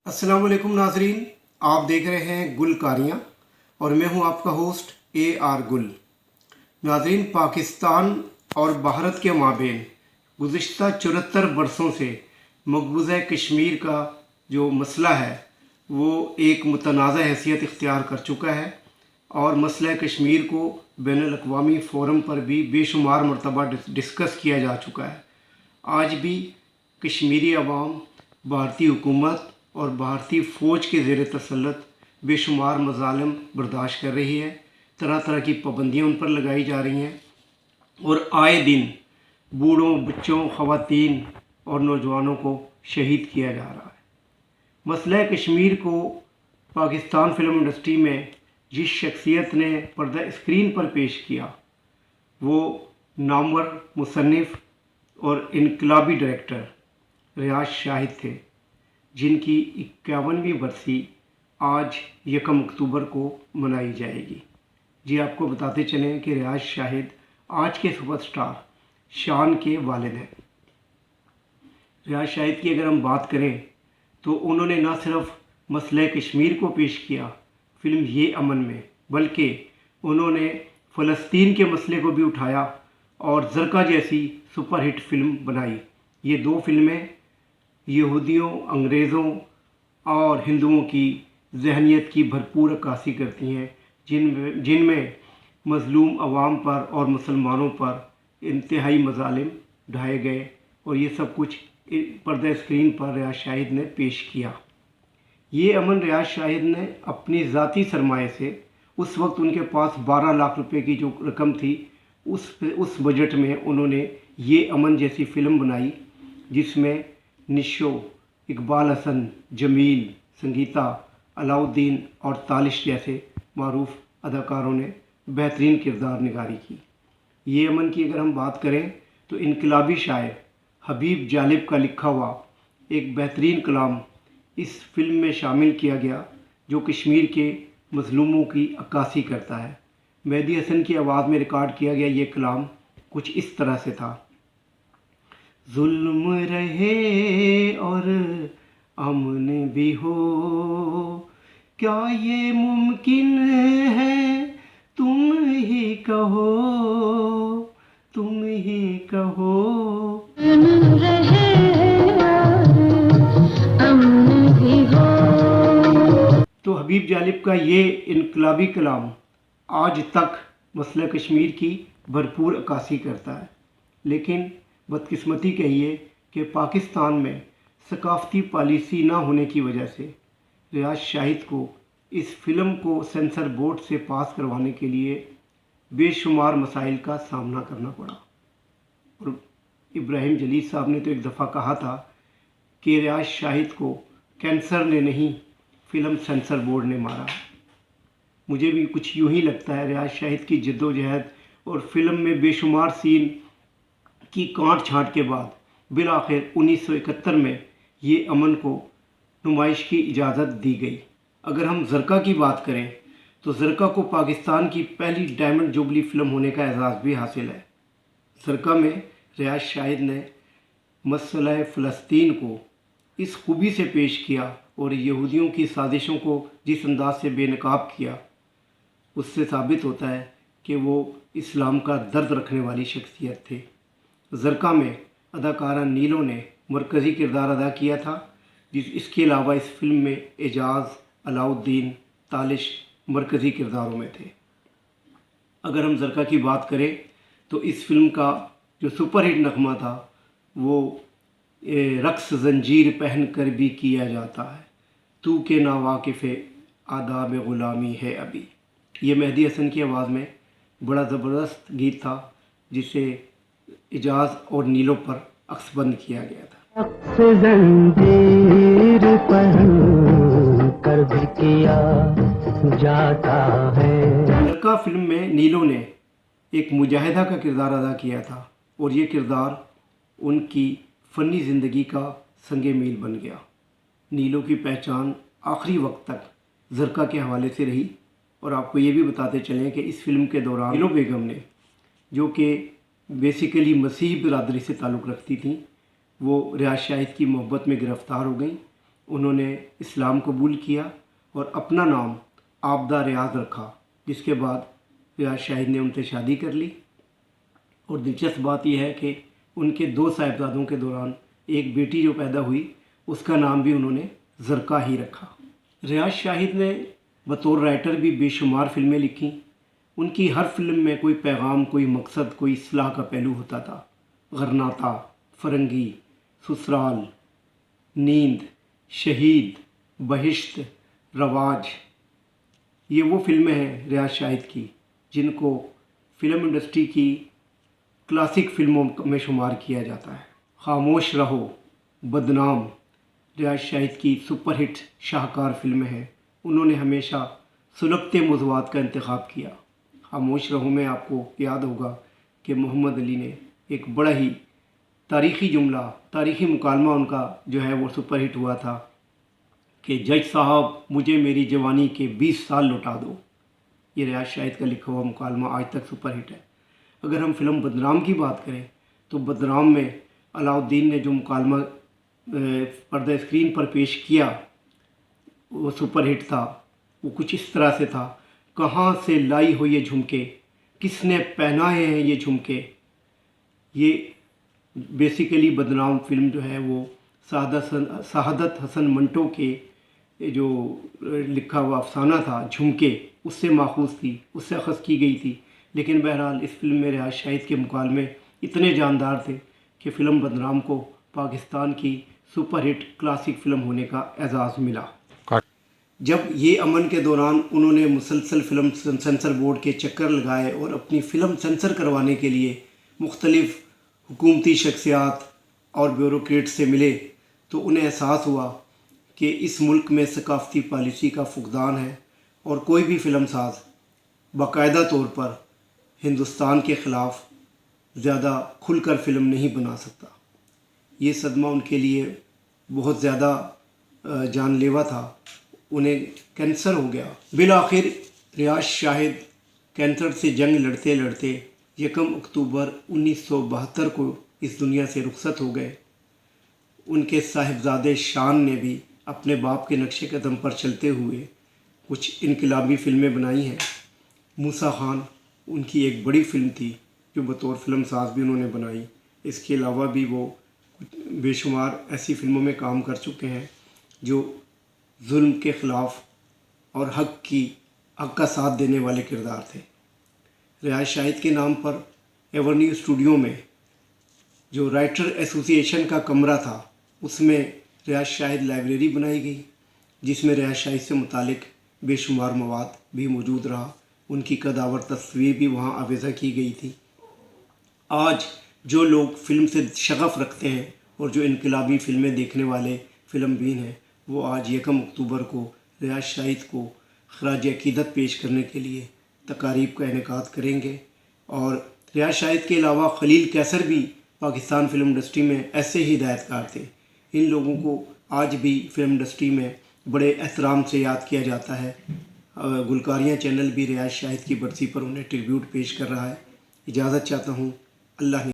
अस्सलाम वालेकुम नाजरीन, आप देख रहे हैं गुलकारियाँ और मैं हूं आपका होस्ट AR गुल। नाजरीन, पाकिस्तान और भारत के माबेन गुज़िश्ता 74 बरसों से मकबूज़ा कश्मीर का जो मसला है वो एक मुतनाज़ हैसियत इख्तियार कर चुका है और मसला कश्मीर को बैनुल-अक़वामी फ़ोरम पर भी बेशुमार मरतबा डिस्कस किया जा चुका है। आज भी कश्मीरी अवाम भारतीय हुकूमत और भारतीय फ़ौज के ज़ेर तसल्लुत बेशुमार मज़ालिम बर्दाश्त कर रही है। तरह तरह की पाबंदियाँ उन पर लगाई जा रही हैं और आए दिन बूढ़ों, बच्चों, ख़वातीन और नौजवानों को शहीद किया जा रहा है। मसला कश्मीर को पाकिस्तान फ़िल्म इंडस्ट्री में जिस शख्सियत ने पर्दा स्क्रीन पर पेश किया वो नामवर मुसन्निफ़ और इनकलाबी डायरेक्टर रियाज शाहिद थे, जिनकी 51वीं बरसी आज 1 अक्टूबर को मनाई जाएगी। जी, आपको बताते चलें कि रियाज शाहिद आज के सुपरस्टार शान के वालिद हैं। रियाज शाहिद की अगर हम बात करें तो उन्होंने न सिर्फ मसले कश्मीर को पेश किया फ़िल्म ये अमन में, बल्कि उन्होंने फ़लस्तीन के मसले को भी उठाया और ज़रका जैसी सुपरहिट फ़िल्म बनाई। ये दो फिल्में यहूदियों, अंग्रेज़ों और हिंदुओं की जहनीत की भरपूर अक्कासी करती हैं, जिनमें मज़लूम अवाम पर और मुसलमानों पर इंतहाई मज़ालिम ढाए गए और ये सब कुछ पर्दा स्क्रीन पर रियाज शाहिद ने पेश किया। ये अमन रियाज शाहिद ने अपनी ज़ाती सरमाए से, उस वक्त उनके पास 12 लाख रुपए की जो रकम थी, उस बजट में उन्होंने ये अमन जैसी फ़िल्म बनाई, जिसमें निशो, इकबाल हसन, जमील, संगीता, अलाउद्दीन और तालिश जैसे मारूफ अदाकारों ने बेहतरीन किरदार निगारी की। ये अमन की अगर हम बात करें तो इनकलाबी शायर हबीब जालिब का लिखा हुआ एक बेहतरीन कलाम इस फिल्म में शामिल किया गया, जो कश्मीर के मज़लूमों की अक्कासी करता है। मेहदी हसन की आवाज़ में रिकॉर्ड किया गया ये कलाम कुछ इस तरह से था। जुल्म रहे और अमन भी हो, क्या ये मुमकिन है, तुम ही कहो, तुम ही कहो। तो हबीब जालिब का ये इनकलाबी कलाम आज तक मसला कश्मीर की भरपूर अक्कासी करता है। लेकिन बदकिस्मती कहिए कि पाकिस्तान में सकाफ़ती पॉलिसी ना होने की वजह से रियाज शाहिद को इस फ़िल्म को सेंसर बोर्ड से पास करवाने के लिए बेशुमार मसाइल का सामना करना पड़ा। और इब्राहिम जलील साहब ने तो एक दफ़ा कहा था कि रियाज शाहिद को कैंसर ने नहीं, फ़िल्म सेंसर बोर्ड ने मारा। मुझे भी कुछ यूँ ही लगता है। रियाज शाहिद की जद्दोजहद और फ़िल्म में बेशुमार सीन की काट छाँट के बाद बिलाखिर 1971 में ये अमन को नुमाइश की इजाज़त दी गई। अगर हम ज़रका की बात करें तो ज़रका को पाकिस्तान की पहली डायमंड जुबली फ़िल्म होने का एजाज़ भी हासिल है। ज़रका में रियाज शाहिद ने मसला फ़लस्तीन को इस खूबी से पेश किया और यहूदियों की साजिशों को जिस अंदाज से बेनकाब किया, उससे साबित होता है कि वो इस्लाम का दर्द रखने वाली शख्सियत थे। ज़रका में अदाकारा नीलो ने मरकज़ी किरदार अदा किया था। इसके अलावा इस फिल्म में एजाज़, अलाउद्दीन, तालिश मरकज़ी किरदारों में थे। अगर हम ज़रका की बात करें तो इस फिल्म का जो सुपरहिट नगमा था वो रक्स जंजीर पहन कर भी किया जाता है, तू के ना वाकिफ़ आदाब ग़ुलामी है अभी। ये मेहदी हसन की आवाज़ में बड़ा ज़बरदस्त गीत था, जिसे एजाज और नीलो पर अक्सबंद किया गया था। जंजीर पहन कर भी किया जाता है। ज़रका फिल्म में नीलो ने एक मुजाहिदा का किरदार अदा किया था और ये किरदार उनकी फ़नी ज़िंदगी का संगे मील बन गया। नीलो की पहचान आखिरी वक्त तक ज़रका के हवाले से रही। और आपको ये भी बताते चलें कि इस फिल्म के दौरान नीलो बेगम ने, जो कि बेसिकली मसीह बिरादरी से ताल्लुक़ रखती थी, वो रियाज शाहिद की मोहब्बत में गिरफ़्तार हो गई उन्होंने इस्लाम कबूल किया और अपना नाम आबदा रियाज रखा, जिसके बाद रियाज शाहिद ने उनसे शादी कर ली। और दिलचस्प बात यह है कि उनके 2 साहिबजादों के दौरान एक बेटी जो पैदा हुई उसका नाम भी उन्होंने ज़रका ही रखा। रियाज शाहिद ने बतौर राइटर भी बेशुमार फ़िल्में लिखीं। उनकी हर फिल्म में कोई पैगाम, कोई मकसद, कोई इस्लाह का पहलू होता था। गरनाता, फरंगी, ससुराल, नींद, शहीद, बहिश्त, रवाज, ये वो फिल्में हैं रियाज शाहिद की जिनको फ़िल्म इंडस्ट्री की क्लासिक फिल्मों में शुमार किया जाता है। खामोश रहो, बदनाम रियाज शाहिद की सुपरहिट शाहकार फिल्में हैं। उन्होंने हमेशा सुलगते मौज़ूआत का इंतखाब किया। खामोश रहो में आपको याद होगा कि मोहम्मद अली ने एक बड़ा ही तारीख़ी जुमला, तारीख़ी मुकालमा उनका जो है वो सुपरहिट हुआ था कि जज साहब मुझे मेरी जवानी के 20 साल लौटा दो। ये रियाज शाहिद का लिखा हुआ मुकालमा आज तक सुपरहिट है। अगर हम फिल्म बदनाम की बात करें तो बदनाम में अलाउद्दीन ने जो मुकालमा पर्दा स्क्रीन पर पेश किया वो सुपरहिट था। वो कुछ इस तरह से था, कहाँ से लाई हो ये झुमके, किसने पहनाए हैं ये झुमके। ये बेसिकली बदनाम फिल्म जो है वो शहादत हसन मंटो के जो लिखा हुआ अफसाना था झुमके, उससे माखूज़ थी, उससे अख़ज़ की गई थी। लेकिन बहरहाल इस फिल्म में रियाज शाहिद के मुकालमे इतने जानदार थे कि फ़िल्म बदनाम को पाकिस्तान की सुपरहिट क्लासिक फ़िल्म होने का एजाज़ मिला। जब ये अमन के दौरान उन्होंने मुसलसल फ़िल्म सेंसर बोर्ड के चक्कर लगाए और अपनी फ़िल्म सेंसर करवाने के लिए मुख्तलिफ़ हुकूमती शख्सियात और ब्यूरोक्रेट से मिले तो उन्हें एहसास हुआ कि इस मुल्क में सकाफ़ती पॉलिसी का फुक़दान है और कोई भी फ़िल्म साज बाकायदा तौर पर हिंदुस्तान के ख़िलाफ़ ज़्यादा खुलकर फ़िल्म नहीं बना सकता। ये सदमा उनके लिए बहुत ज़्यादा जानलेवा था। उन्हें कैंसर हो गया। बिलाखिर रियाज शाहिद कैंसर से जंग लड़ते लड़ते 1 अक्टूबर 1972 को इस दुनिया से रुखसत हो गए। उनके साहिबजादे शान ने भी अपने बाप के नक्शे कदम पर चलते हुए कुछ इनकलाबी फ़िल्में बनाई हैं। मूसा खान उनकी एक बड़ी फ़िल्म थी जो बतौर फ़िल्म साज भी उन्होंने बनाई। इसके अलावा भी वो बेशुमार ऐसी फ़िल्मों में काम कर चुके हैं जो जुल्म के ख़िलाफ़ और हक़ का साथ देने वाले किरदार थे। रियाज शाहिद के नाम पर एवेन्यू स्टूडियो में जो राइटर एसोसिएशन का कमरा था उसमें रियाज शाहिद लाइब्रेरी बनाई गई, जिसमें रियाज शाहिद से मुतालिक बेशुमार मवाद भी मौजूद रहा। उनकी कदावर तस्वीर भी वहाँ आवेज़ा की गई थी। आज जो लोग फ़िल्म से शगफ़ रखते हैं और जो इनकलाबी फ़िल्में देखने वाले फ़िल्म बीन हैं वो आज 1 अक्टूबर को रियाज शाहिद को ख़राज अक़ीदत पेश करने के लिए तकारीब का इनेकाद करेंगे। और रियाज शाहिद के अलावा खलील कैसर भी पाकिस्तान फ़िल्म इंडस्ट्री में ऐसे ही हिदायतकार थे। इन लोगों को आज भी फ़िल्म इंडस्ट्री में बड़े एहतराम से याद किया जाता है। गुलकारियाँ चैनल भी रियाज शाहिद की बरसी पर उन्हें ट्रिब्यूट पेश कर रहा है। इजाज़त चाहता हूँ। अल्लाह